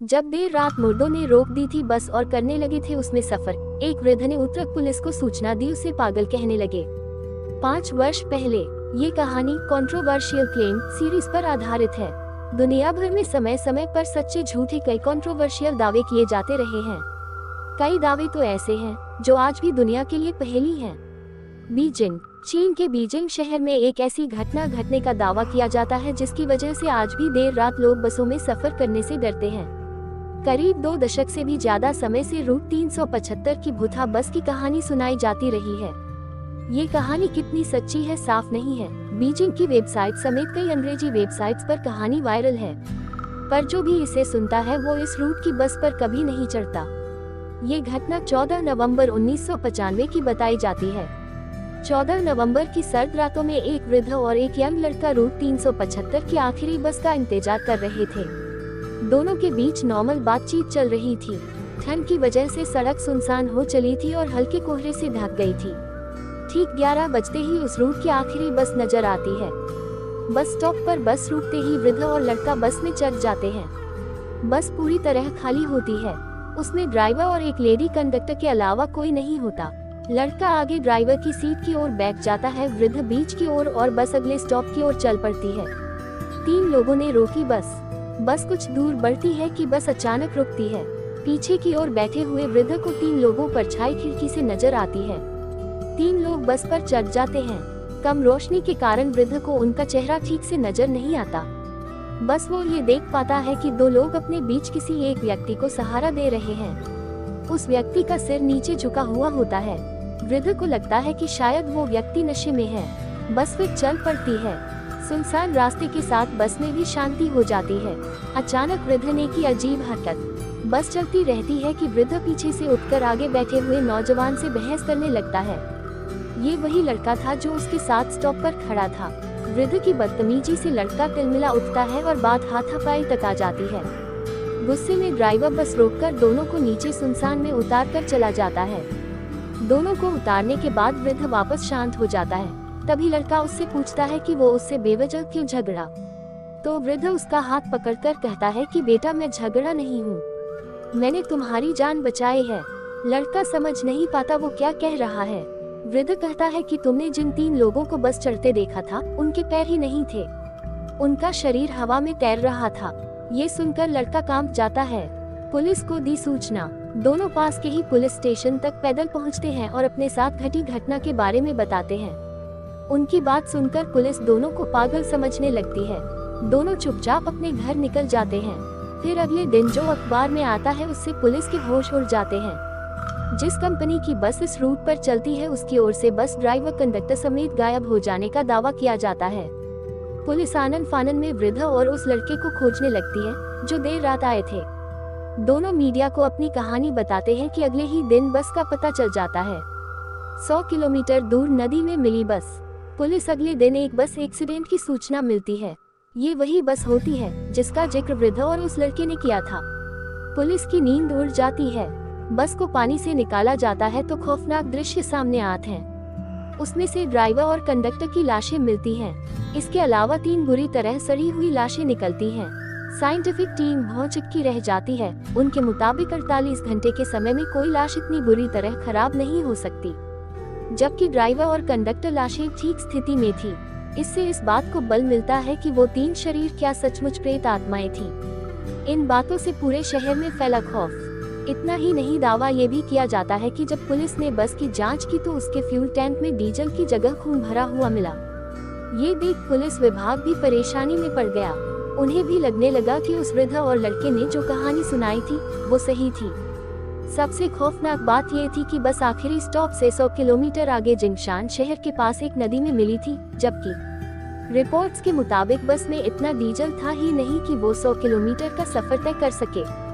जब देर रात मुर्दों ने रोक दी थी बस और करने लगे थे उसमें सफर, एक वृद्ध ने उत्तरक पुलिस को सूचना दी, उसे पागल कहने लगे। 5 वर्ष पहले ये कहानी कंट्रोवर्शियल क्लेम सीरीज पर आधारित है। दुनिया भर में समय समय पर सच्चे झूठे कई कंट्रोवर्शियल दावे किए जाते रहे हैं। कई दावे तो ऐसे हैं जो आज भी दुनिया के लिए पहेली हैं। बीजिंग, चीन के बीजिंग शहर में एक ऐसी घटना घटने का दावा किया जाता है जिसकी वजह से आज भी देर रात लोग बसों में सफर करने से डरते हैं। करीब 2 दशक से भी ज्यादा समय से रूट 375 की भूथा बस की कहानी सुनाई जाती रही है। ये कहानी कितनी सच्ची है साफ नहीं है। बीजिंग की वेबसाइट समेत कई अंग्रेजी वेबसाइट्स पर कहानी वायरल है, पर जो भी इसे सुनता है वो इस रूट की बस पर कभी नहीं चढ़ता। ये घटना 14 नवंबर 1995 की बताई जाती है। 14 नवंबर की सर्द रातों में एक वृद्ध और एक यंग लड़का रूट 375 की आखिरी बस का इंतजार कर रहे थे। दोनों के बीच नॉर्मल बातचीत चल रही थी। ठंड की वजह से सड़क सुनसान हो चली थी और हल्के कोहरे से ढक गई थी। ठीक 11 बजते ही उस रूट की आखिरी बस नजर आती है। बस स्टॉप पर बस रुकते ही वृद्ध और लड़का बस में चढ़ जाते हैं। बस पूरी तरह खाली होती है। उसमें ड्राइवर और एक लेडी कंडक्टर के अलावा कोई नहीं होता। लड़का आगे ड्राइवर की सीट की ओर बैठ जाता है, वृद्ध बीच की ओर और बस अगले स्टॉप की ओर चल पड़ती है। 3 लोगों ने रोकी बस कुछ दूर बढ़ती है कि बस अचानक रुकती है। पीछे की ओर बैठे हुए वृद्ध को 3 लोगों पर छाई खिड़की से नजर आती है। 3 लोग बस पर चढ़ जाते हैं। कम रोशनी के कारण वृद्ध को उनका चेहरा ठीक से नजर नहीं आता। बस वो ये देख पाता है कि 2 लोग अपने बीच किसी एक व्यक्ति को सहारा दे रहे हैं। उस व्यक्ति का सिर नीचे झुका हुआ होता है। वृद्ध को लगता है कि शायद वो व्यक्ति नशे में है। बस फिर चल पड़ती है। सुनसान रास्ते के साथ बस में भी शांति हो जाती है। अचानक वृद्ध ने की अजीब हरकत। बस चलती रहती है कि वृद्ध पीछे से उठकर आगे बैठे हुए नौजवान से बहस करने लगता है। ये वही लड़का था जो उसके साथ स्टॉप पर खड़ा था। वृद्ध की बदतमीजी से लड़का तिलमिला उठता है और बात हाथापाई तक आ जाती है। गुस्से में ड्राइवर बस रोककर दोनों को नीचे सुनसान में उतार कर चला जाता है। दोनों को उतारने के बाद वृद्ध वापस शांत हो जाता है। तभी लड़का उससे पूछता है कि वो उससे बेवजह क्यों झगड़ा। तो वृद्ध उसका हाथ पकड़कर कहता है कि बेटा, मैं झगड़ा नहीं हूँ, मैंने तुम्हारी जान बचाई है। लड़का समझ नहीं पाता वो क्या कह रहा है। वृद्ध कहता है कि तुमने जिन 3 लोगों को बस चढ़ते देखा था उनके पैर ही नहीं थे, उनका शरीर हवा में तैर रहा था। ये सुनकर लड़का कांप जाता है। पुलिस को दी सूचना। दोनों पास के ही पुलिस स्टेशन तक पैदल पहुँचते हैं और अपने साथ घटी घटना के बारे में बताते हैं। उनकी बात सुनकर पुलिस दोनों को पागल समझने लगती है। दोनों चुपचाप अपने घर निकल जाते हैं। फिर अगले दिन जो अखबार में आता है उससे पुलिस के होश उड़ जाते हैं। जिस कंपनी की बस इस रूट पर चलती है उसकी ओर से बस ड्राइवर कंडक्टर समेत गायब हो जाने का दावा किया जाता है। पुलिस आनन फानन में वृद्ध और उस लड़के को खोजने लगती है जो देर रात आए थे। दोनों मीडिया को अपनी कहानी बताते हैं कि अगले ही दिन बस का पता चल जाता है। 100 किलोमीटर दूर नदी में मिली बस। पुलिस अगले दिन एक बस एक्सीडेंट की सूचना मिलती है। ये वही बस होती है जिसका जिक्र वृद्ध और उस लड़के ने किया था। पुलिस की नींद उड़ जाती है। बस को पानी से निकाला जाता है तो खौफनाक दृश्य सामने आते हैं। उसमें से ड्राइवर और कंडक्टर की लाशें मिलती हैं। इसके अलावा 3 बुरी तरह सड़ी हुई लाशें निकलती हैं। साइंटिफिक टीम भौचक्की रह जाती है। उनके मुताबिक 48 घंटे के समय में कोई लाश इतनी बुरी तरह खराब नहीं हो सकती, जबकि ड्राइवर और कंडक्टर लाशें ठीक स्थिति में थी। इससे इस बात को बल मिलता है कि वो 3 शरीर क्या सचमुच प्रेत आत्माएं थीं। इन बातों से पूरे शहर में फैला खौफ। इतना ही नहीं, दावा ये भी किया जाता है कि जब पुलिस ने बस की जांच की तो उसके फ्यूल टैंक में डीजल की जगह खून भरा हुआ मिला। ये देख पुलिस विभाग भी परेशानी में पड़ गया। उन्हें भी लगने लगा कि उस वृद्ध और लड़के ने जो कहानी सुनाई थी वो सही थी। सबसे खौफनाक बात ये थी कि बस आखिरी स्टॉप से 100 किलोमीटर आगे जिंगशान शहर के पास एक नदी में मिली थी, जबकि रिपोर्ट्स के मुताबिक बस में इतना डीजल था ही नहीं कि वो 100 किलोमीटर का सफर तय कर सके।